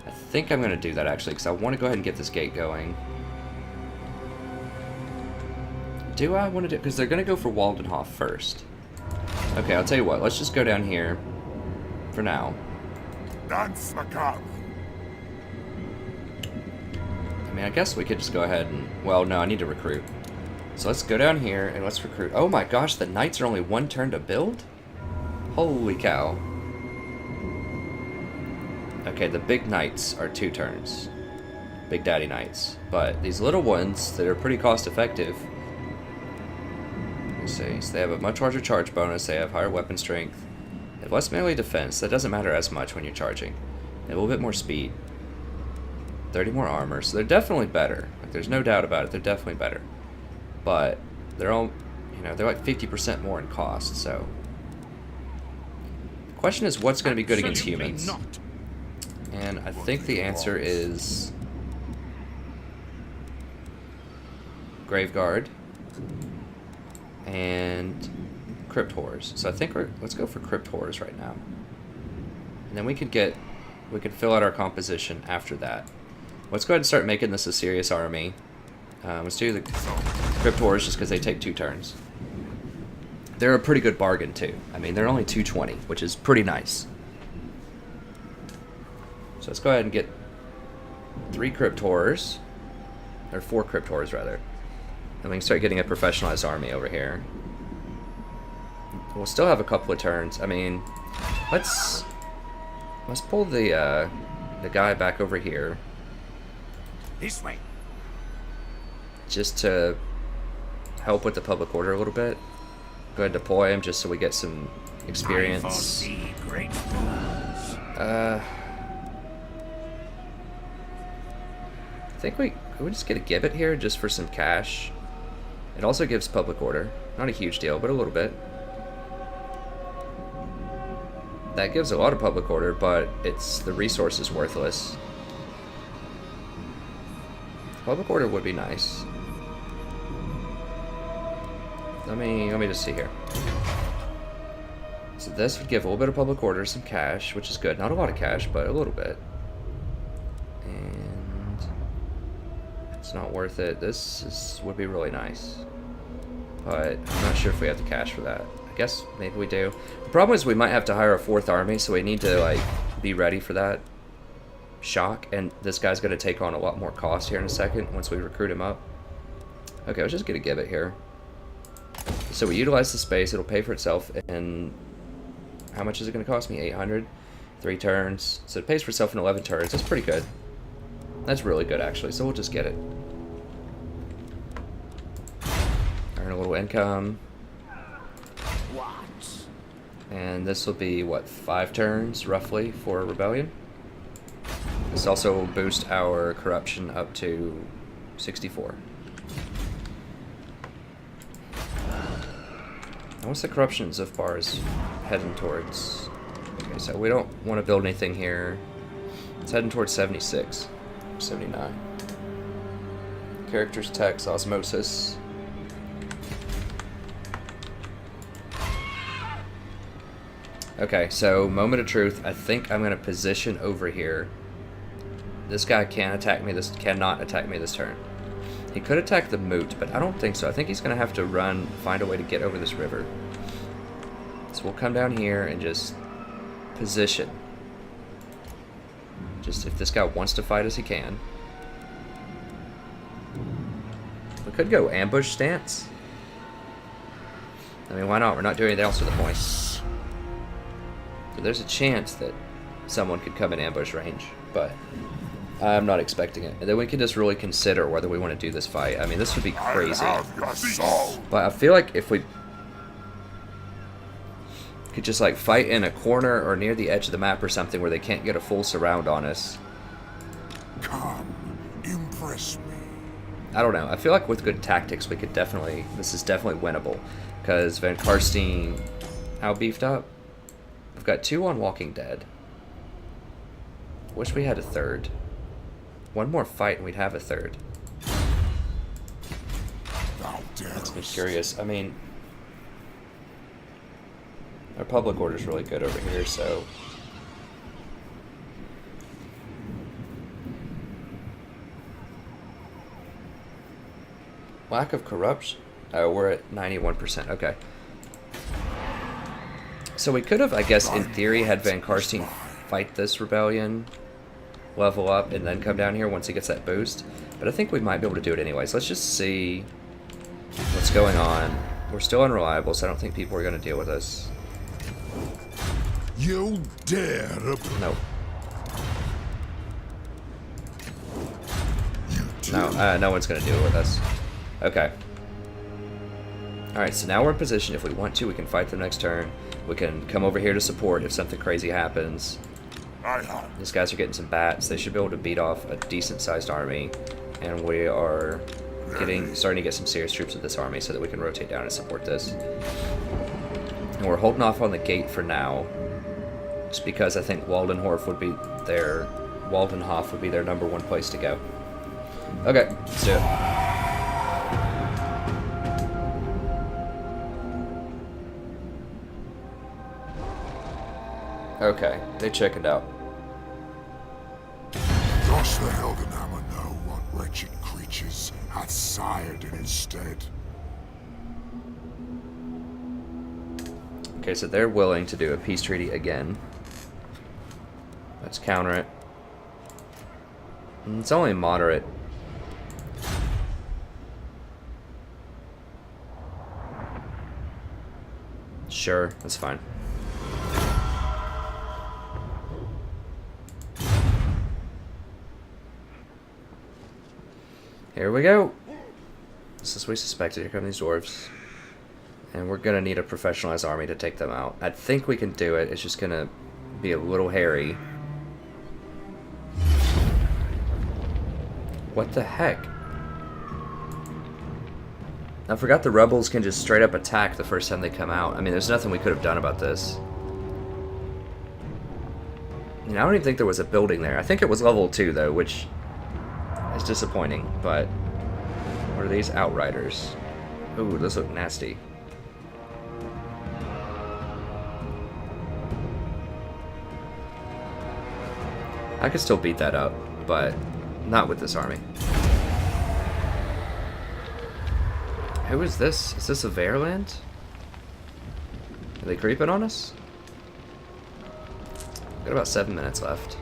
I think I'm going to do that actually, because I want to go ahead and get this gate going. Do I want to do... because they're going to go for Waldenhof first. Okay, I'll tell you what, let's just go down here for now. Dance macabre. I mean, I guess we could just go ahead and... well, no, I need to recruit. So let's go down here and let's recruit. Oh my gosh, the knights are only one turn to build? Holy cow. Okay, the big knights are 2 turns. Big daddy knights. But these little ones that are pretty cost effective... let me see. So they have a much larger charge bonus, they have higher weapon strength. They have less melee defense, that doesn't matter as much when you're charging. They have a little bit more speed. 30 more armor, so they're definitely better. Like, there's no doubt about it, they're definitely better. But they're all, you know, they're like 50% more in cost, so... the question is, what's going to be good against humans? Not. And I think the answer is... Graveguard. And... Crypt Horrors. So I think let's go for Crypt Horrors right now. And then we could fill out our composition after that. Let's go ahead and start making this a serious army. Let's do the Crypt Horrors just because they take 2 turns. They're a pretty good bargain too. I mean, they're only 220, which is pretty nice. So let's go ahead and get 3 Crypt Horrors. Or 4 Crypt Horrors, rather. And we can start getting a professionalized army over here. We'll still have a couple of turns. I mean, let's pull the guy back over here. This way. Just to help with the public order a little bit. Go ahead and deploy him just so we get some experience. I foresee great I think we just get a gibbet here just for some cash. It also gives public order. Not a huge deal, but a little bit. That gives a lot of public order, but the resource is worthless. Public order would be nice. Let me just see here. So this would give a little bit of public order, some cash, which is good. Not a lot of cash, but a little bit. And it's not worth it. Would be really nice. But I'm not sure if we have the cash for that. I guess maybe we do. The problem is we might have to hire a 4th army, so we need to like be ready for that shock. And this guy's going to take on a lot more cost here in a second once we recruit him up. Okay, let's just get a gibbet here. So we utilize the space, it'll pay for itself, and how much is it going to cost me? 800? 3 turns. So it pays for itself in 11 turns. That's pretty good. That's really good, actually, so we'll just get it. Earn a little income. What? And this will be, what, 5 turns, roughly, for Rebellion? This also will boost our corruption up to 64. What's the corruption Zufbar is heading towards? Okay, so we don't want to build anything here. It's heading towards 76, 79. Characters, text, osmosis. Okay, so moment of truth. I think I'm going to position over here. This guy cannot attack me this turn. He could attack the moot, but I don't think so. I think he's going to have to find a way to get over this river. So we'll come down here and just position. Just if this guy wants to fight us, he can. We could go ambush stance. I mean, why not? We're not doing anything else with the point. So there's a chance that someone could come in ambush range, but I'm not expecting it. And then we can just really consider whether we want to do this fight. I mean, this would be crazy. But I feel like if we could just like fight in a corner or near the edge of the map or something where they can't get a full surround on us. Come, impress me. I don't know. I feel like with good tactics, we could definitely... This is definitely winnable. Because Van Karstein... How beefed up? I've got 2 on Walking Dead. Wish we had a 3rd. One more fight and we'd have a 3rd. Makes me curious. I mean... Our public order's really good over here, so... Lack of corruption? Oh, we're at 91%. Okay. So we could have, I guess, in theory, had Van Karstein fight this rebellion, level up, and then come down here once he gets that boost. But I think we might be able to do it anyways. Let's just see what's going on. We're still unreliable, so I don't think people are going to deal with us. You dare? Nope. No, no one's going to deal with us. Okay. Alright, so now we're in position. If we want to, we can fight them next turn. We can come over here to support if something crazy happens. These guys are getting some bats. They should be able to beat off a decent-sized army. And we are starting to get some serious troops with this army so that we can rotate down and support this. And we're holding off on the gate for now. Just because I think Waldenhof would be their #1 place to go. Okay, let's do it. Okay, they chickened out. Does the Heldenhammer know what wretched creatures hath sired in his stead? Okay, so they're willing to do a peace treaty again. Let's counter it. It's only moderate. Sure, that's fine. Here we go. Just as we suspected, here come these dwarves. And we're gonna need a professionalized army to take them out. I think we can do it, it's just gonna be a little hairy. What the heck? I forgot the rebels can just straight up attack the first time they come out. I mean, there's nothing we could have done about this. I don't even think there was a building there. I think it was level 2 though, which is disappointing, but what are these outriders? Ooh, those look nasty. I could still beat that up, but not with this army. Who is this? Is this a Verland? Are they creeping on us? Got about 7 minutes left.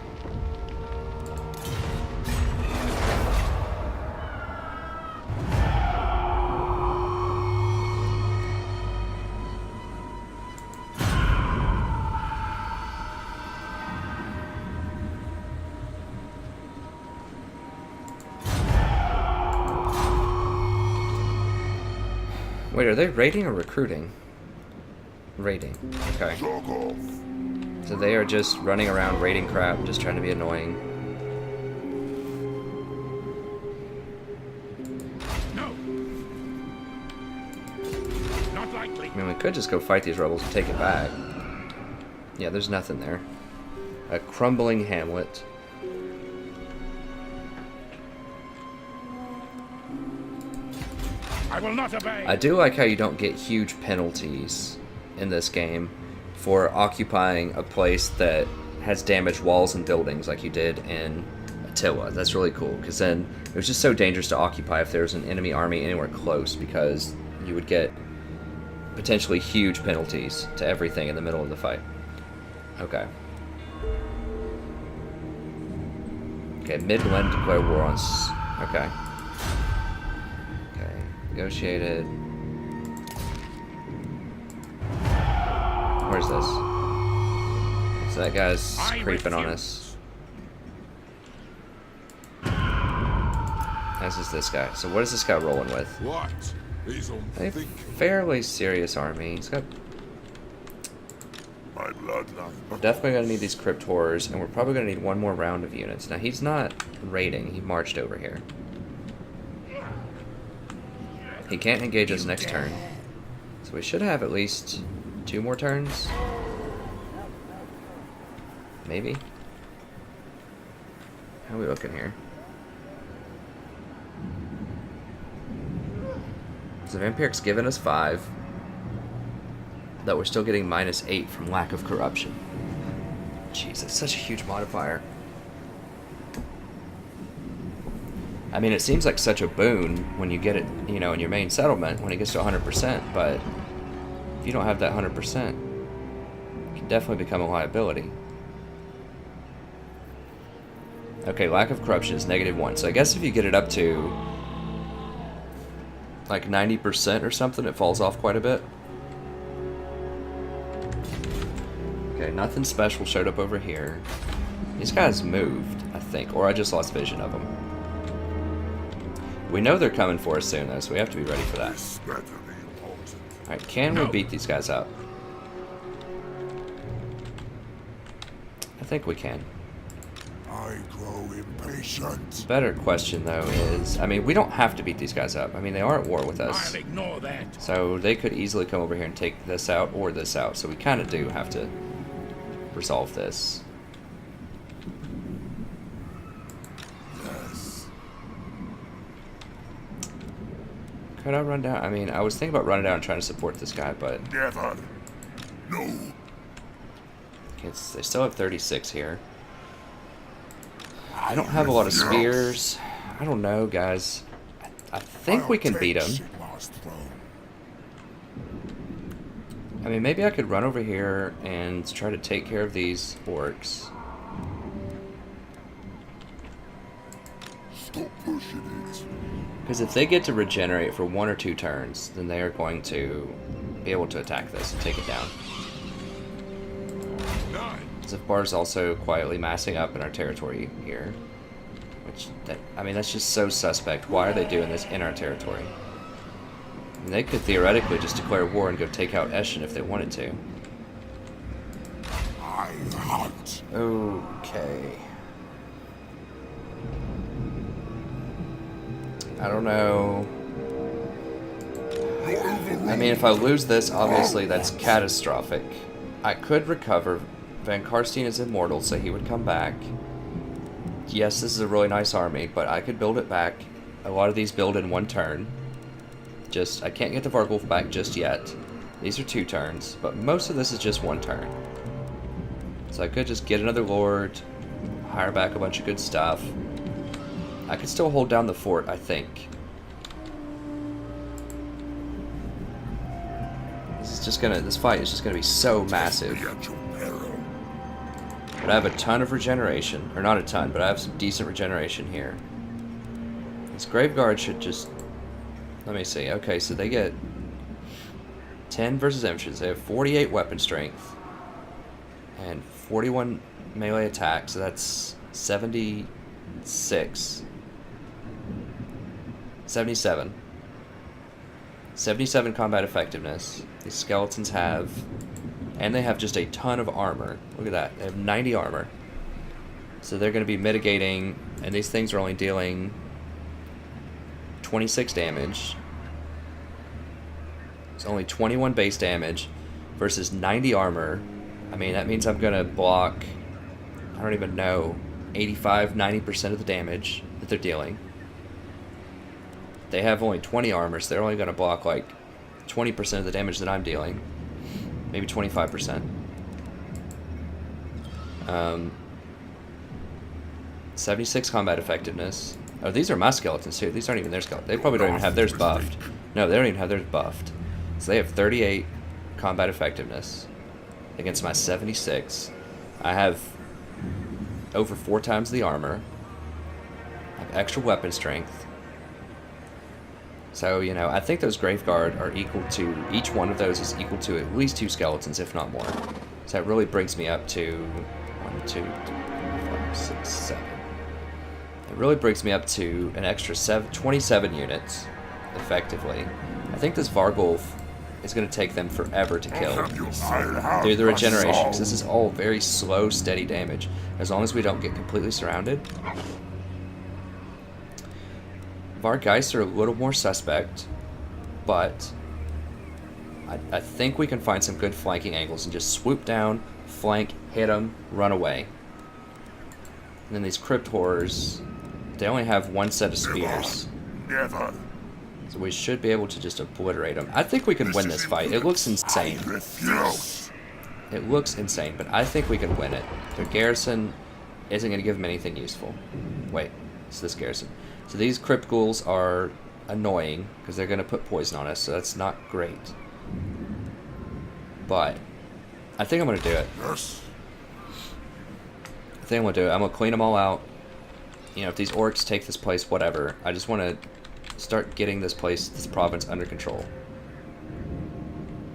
Wait, are they raiding or recruiting? Raiding. Okay. So they are just running around raiding crap, just trying to be annoying. No. Not likely. I mean, we could just go fight these rebels and take it back. Yeah, there's nothing there. A crumbling hamlet. I will not obey. I do like how you don't get huge penalties in this game for occupying a place that has damaged walls and buildings like you did in Attila. That's really cool, because then it was just so dangerous to occupy if there was an enemy army anywhere close, because you would get potentially huge penalties to everything in the middle of the fight. Okay. Okay, Midland declare war on... Okay. Okay, negotiated. Where's this? So that guy's creeping on us. As is this guy. So what is this guy rolling with? What? He's A fairly serious army. He's got... my bloodline. We're definitely going to need these crypt horrors, and we're probably going to need one more round of units. Now, he's not raiding. He marched over here. He can't engage us next turn. So we should have at least 2 more turns. Maybe. How are we looking here? So Vampiric's given us 5. That we're still getting -8 from lack of corruption. Jeez, that's such a huge modifier. I mean, it seems like such a boon when you get it, you know, in your main settlement when it gets to 100%, but if you don't have that 100%, it can definitely become a liability. Okay, lack of corruption is -1, so I guess if you get it up to like 90% or something, it falls off quite a bit. Okay, nothing special showed up over here. These guys moved, I think, or I just lost vision of them. We know they're coming for us soon, though, so we have to be ready for that. This better be important. Alright, can we beat these guys up? I think we can. I grow impatient. The better question, though, is... I mean, we don't have to beat these guys up. I mean, they are at war with us. I'll ignore that. So they could easily come over here and take this out or this out. So we kind of do have to resolve this. Yes. Could I run down? I mean, I was thinking about running down and trying to support this guy, but... Never. No. They still have 36 here. I don't have a lot of spears. I don't know, guys. I think we can beat them. I mean, maybe I could run over here and try to take care of these orcs. Stop pushing it. Because if they get to regenerate for 1 or 2 turns, then they are going to be able to attack this and take it down. Zifbar's also quietly massing up in our territory here. Which, I mean, that's just so suspect. Why are they doing this in our territory? I mean, they could theoretically just declare war and go take out Eschen if they wanted to. I hunt. Okay. I don't know. I mean, if I lose this, obviously that's catastrophic. I could recover. Van Karstein is immortal, so he would come back. Yes, this is a really nice army, but I could build it back. A lot of these build in 1 turn. I can't get the Vargulf back just yet. These are 2 turns, but most of this is just 1 turn. So I could just get another lord, hire back a bunch of good stuff. I could still hold down the fort, I think. This fight is just gonna be so massive. But I have a ton of regeneration. Or not a ton, but I have some decent regeneration here. This Graveguard should just... Let me see. Okay, so they get 10 versus infantry. They have 48 weapon strength. And 41 melee attack, so that's 76. 77. 77 combat effectiveness. These skeletons have... And they have just a ton of armor. Look at that. They have 90 armor. So they're going to be mitigating... And these things are only dealing 26 damage. It's only 21 base damage versus 90 armor. I mean, that means I'm going to block... I don't even know. 85, 90% of the damage that they're dealing. They have only 20 armor, so they're only going to block like 20% of the damage that I'm dealing. Maybe 25%. 76 combat effectiveness. Oh, these are my skeletons too. These aren't even their skeletons. They probably don't even have theirs buffed. No, they don't even have theirs buffed. So they have 38 combat effectiveness against my 76. I have over 4 times the armor. I have extra weapon strength. So, you know, I think those Graveguard are equal to, each one of those is equal to at least 2 skeletons, if not more. So that really brings me up to 1, 2, 3, 4, 5, 6, 7. It really brings me up to an extra 27 units, effectively. I think this Vargulf is going to take them forever to kill through the regeneration, because this is all very slow, steady damage. As long as we don't get completely surrounded. Vargeists are a little more suspect, but I think we can find some good flanking angles and just swoop down, flank, hit them, run away. And then these Crypt Horrors, they only have 1 set of spears. Never. So we should be able to just obliterate them. I think we can win this fight. It looks insane. It looks insane, but I think we can win it. Their garrison isn't going to give them anything useful. Wait, it's this garrison. So these Crypt Ghouls are annoying, because they're going to put poison on us, so that's not great. But I think I'm going to do it. Yes. I think I'm going to do it. I'm going to clean them all out. You know, if these orcs take this place, whatever. I just want to start getting this place, this province, under control.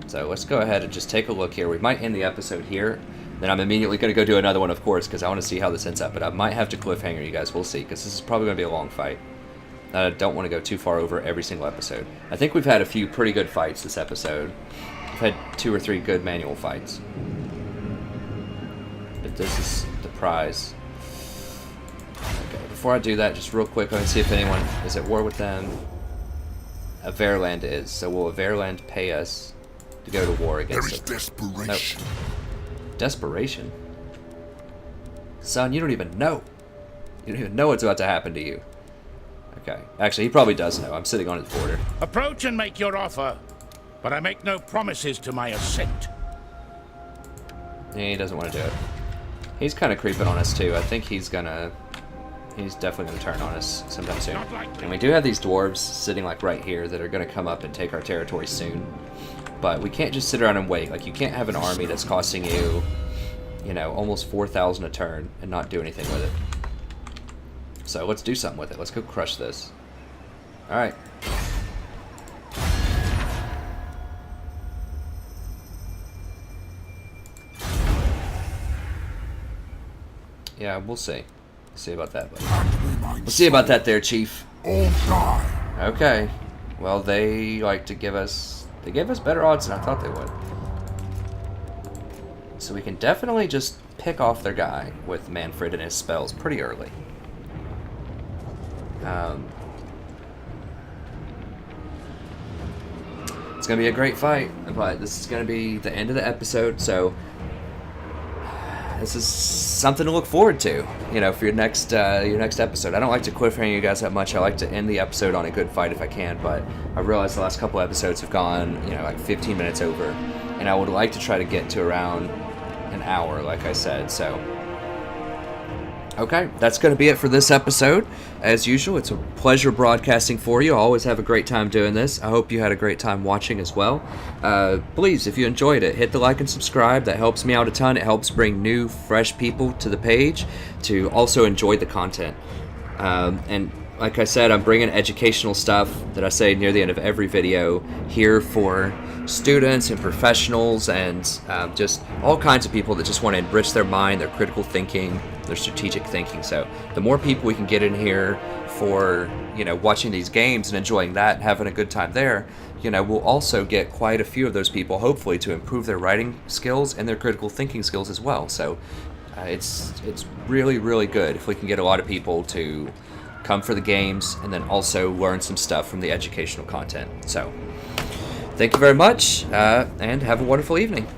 So let's go ahead and just take a look here. We might end the episode here. Then I'm immediately going to go do another one, of course, because I want to see how this ends up. But I might have to cliffhanger you guys. We'll see, because this is probably going to be a long fight. I don't want to go too far over every single episode. I think we've had a few pretty good fights this episode. We've had 2 or 3 good manual fights. But this is the prize. Okay, before I do that, just real quick, let me see if anyone is at war with them. Averland is. So will Averland pay us to go to war against them? There is desperation. Nope. Desperation? Son, you don't even know. You don't even know what's about to happen to you. Okay. Actually, he probably does know. I'm sitting on his border. Approach and make your offer, but I make no promises to my assent. Yeah, he doesn't want to do it. He's kind of creeping on us, too. I think he's definitely going to turn on us sometime soon. And we do have these dwarves sitting, like, right here that are going to come up and take our territory soon. But we can't just sit around and wait. Like, you can't have an army that's costing you, you know, almost 4,000 a turn and not do anything with it. So let's do something with it. Let's go crush this. Alright. Yeah, we'll see. See about that, buddy. We'll see about that there, Chief. All die. Okay. Well, they like to give us... They gave us better odds than I thought they would. So we can definitely just pick off their guy with Manfred and his spells pretty early. It's going to be a great fight, but this is going to be the end of the episode, so this is something to look forward to, you know, for your next episode. I don't like to cliffhanger you guys that much. I like to end the episode on a good fight if I can, but I realize the last couple episodes have gone, you know, like 15 minutes over, and I would like to try to get to around an hour, like I said, so... Okay, that's going to be it for this episode. As usual, it's a pleasure broadcasting for you. I always have a great time doing this. I hope you had a great time watching as well. Please, if you enjoyed it, hit the like and subscribe. That helps me out a ton. It helps bring new, fresh people to the page to also enjoy the content. And like I said, I'm bringing educational stuff that I say near the end of every video here for students and professionals and just all kinds of people that just want to enrich their mind, their critical thinking, their strategic thinking. So the more people we can get in here for, you know, watching these games and enjoying that and having a good time there, you know, we'll also get quite a few of those people, hopefully, to improve their writing skills and their critical thinking skills as well. So it's really, really good if we can get a lot of people to come for the games and then also learn some stuff from the educational content. So thank you very much, and have a wonderful evening.